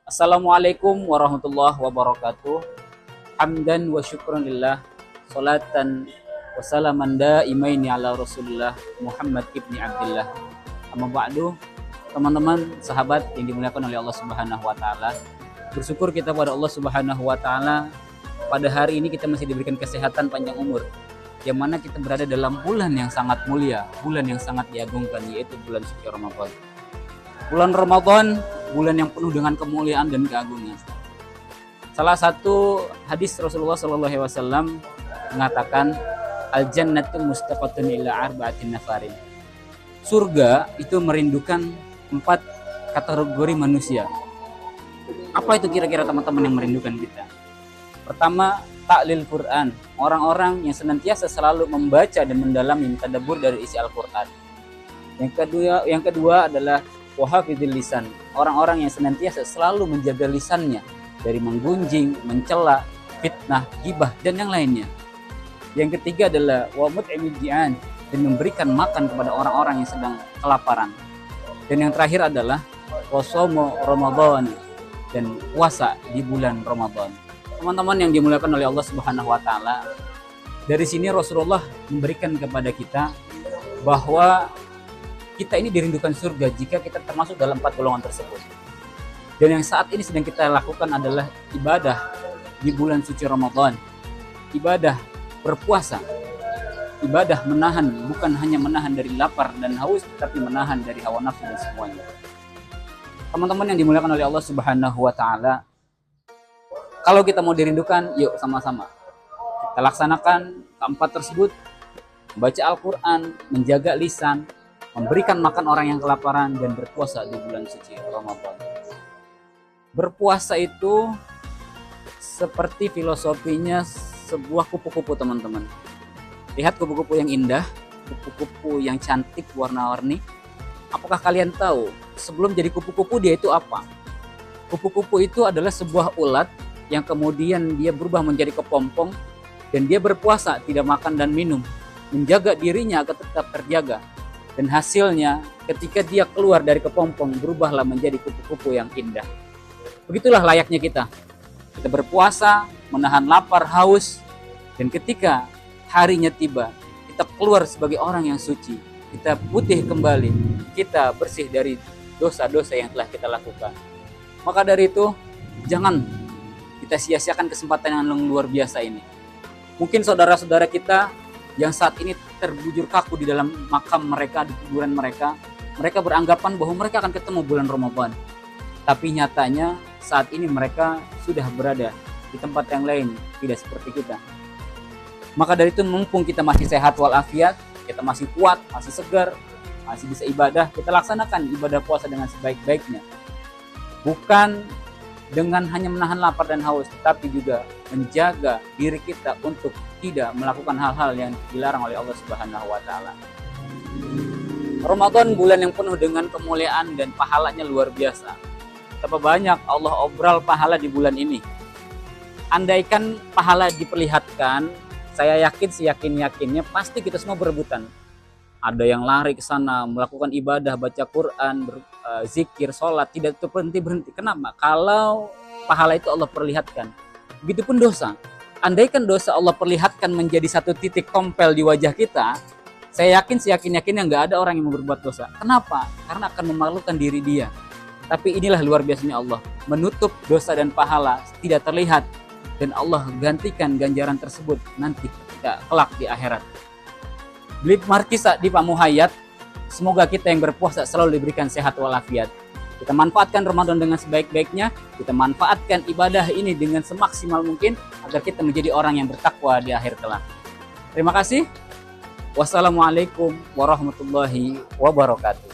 Assalamualaikum warahmatullahi wabarakatuh. Hamdan wa syukran lillah. Salatan wa salaman daimaini ala Rasulillah Muhammad ibni Abdullah. Amma ba'du. Teman-teman, sahabat yang dimuliakan oleh Allah Subhanahu wa taala. Bersyukur kita pada Allah Subhanahu wa taala pada hari ini kita masih diberikan kesehatan panjang umur. Yang mana kita berada dalam bulan yang sangat mulia, bulan yang sangat diagungkan, yaitu bulan suci Ramadan. Bulan Ramadan, bulan yang penuh dengan kemuliaan dan keagungan. Salah satu hadis Rasulullah SAW mengatakan, al-jannatu mustaqatun ila arba'atin nafarin. Surga itu merindukan 4 kategori manusia. Apa itu kira-kira teman-teman yang merindukan kita? Pertama, ta'lil Quran. Orang-orang yang senantiasa selalu membaca dan mendalami tadabbur dari isi Al-Quran. Yang kedua adalah wahafidil lisan, orang-orang yang senantiasa selalu menjaga lisannya dari menggunjing, mencela, fitnah, gibah dan yang lainnya. Yang ketiga adalah wa mut'imid ji'an, dan memberikan makan kepada orang-orang yang sedang kelaparan. Dan yang terakhir adalah wasaumu Ramadan, dan puasa di bulan Ramadan. Teman-teman yang dimuliakan oleh Allah Subhanahu wa taala, dari sini Rasulullah memberikan kepada kita bahwa kita ini dirindukan surga jika kita termasuk dalam 4 golongan tersebut. Dan yang saat ini sedang kita lakukan adalah ibadah di bulan suci Ramadan. Ibadah berpuasa. Ibadah menahan, bukan hanya menahan dari lapar dan haus, tapi menahan dari hawa nafsu dan semuanya. Teman-teman yang dimuliakan oleh Allah Subhanahu wa taala, kalau kita mau dirindukan, yuk sama-sama kita laksanakan keempat tersebut. Membaca Al-Quran, menjaga lisan, memberikan makan orang yang kelaparan, dan berpuasa di bulan suci Ramadan. Berpuasa itu seperti filosofinya sebuah kupu-kupu, teman-teman. Lihat kupu-kupu yang indah, kupu-kupu yang cantik warna-warni. Apakah kalian tahu sebelum jadi kupu-kupu dia itu apa? Kupu-kupu itu adalah sebuah ulat yang kemudian dia berubah menjadi kepompong, dan dia berpuasa, tidak makan dan minum, menjaga dirinya agar tetap terjaga. Dan hasilnya ketika dia keluar dari kepompong, berubahlah menjadi kupu-kupu yang indah. Begitulah layaknya kita. Kita berpuasa, menahan lapar, haus, dan ketika harinya tiba, kita keluar sebagai orang yang suci. Kita putih kembali, kita bersih dari dosa-dosa yang telah kita lakukan. Maka dari itu, jangan kita sia-siakan kesempatan yang luar biasa ini. Mungkin saudara-saudara kita yang saat ini terbujur kaku di dalam makam mereka, di kuburan mereka, mereka beranggapan bahwa mereka akan ketemu bulan Ramadan. Tapi nyatanya saat ini mereka sudah berada di tempat yang lain, tidak seperti kita. Maka dari itu, mumpung kita masih sehat walafiat, kita masih kuat, masih segar, masih bisa ibadah, kita laksanakan ibadah puasa dengan sebaik-baiknya. Bukan dengan hanya menahan lapar dan haus, tetapi juga menjaga diri kita untuk tidak melakukan hal-hal yang dilarang oleh Allah Subhanahu wa taala. Ramadan bulan yang penuh dengan kemuliaan dan pahalanya luar biasa. Betapa banyak Allah obral pahala di bulan ini. Andaikan pahala diperlihatkan, saya yakin seyakin-yakinnya pasti kita semua berebutan. Ada yang lari ke sana melakukan ibadah, baca Quran, zikir, sholat, tidak berhenti-berhenti. Kenapa? Kalau pahala itu Allah perlihatkan. Begitupun dosa. Andaikan dosa Allah perlihatkan menjadi satu titik kompel di wajah kita, saya yakin seyakin-yakinnya nggak ada orang yang mau berbuat dosa. Kenapa? Karena akan memalukan diri dia. Tapi inilah luar biasanya Allah. Menutup dosa dan pahala tidak terlihat. Dan Allah gantikan ganjaran tersebut nanti ketika kelak di akhirat. Beli markisa di Pak Muhayyad, semoga kita yang berpuasa selalu diberikan sehat walafiat. Kita manfaatkan Ramadan dengan sebaik-baiknya, kita manfaatkan ibadah ini dengan semaksimal mungkin agar kita menjadi orang yang bertakwa di akhir kelak. Terima kasih. Wassalamualaikum warahmatullahi wabarakatuh.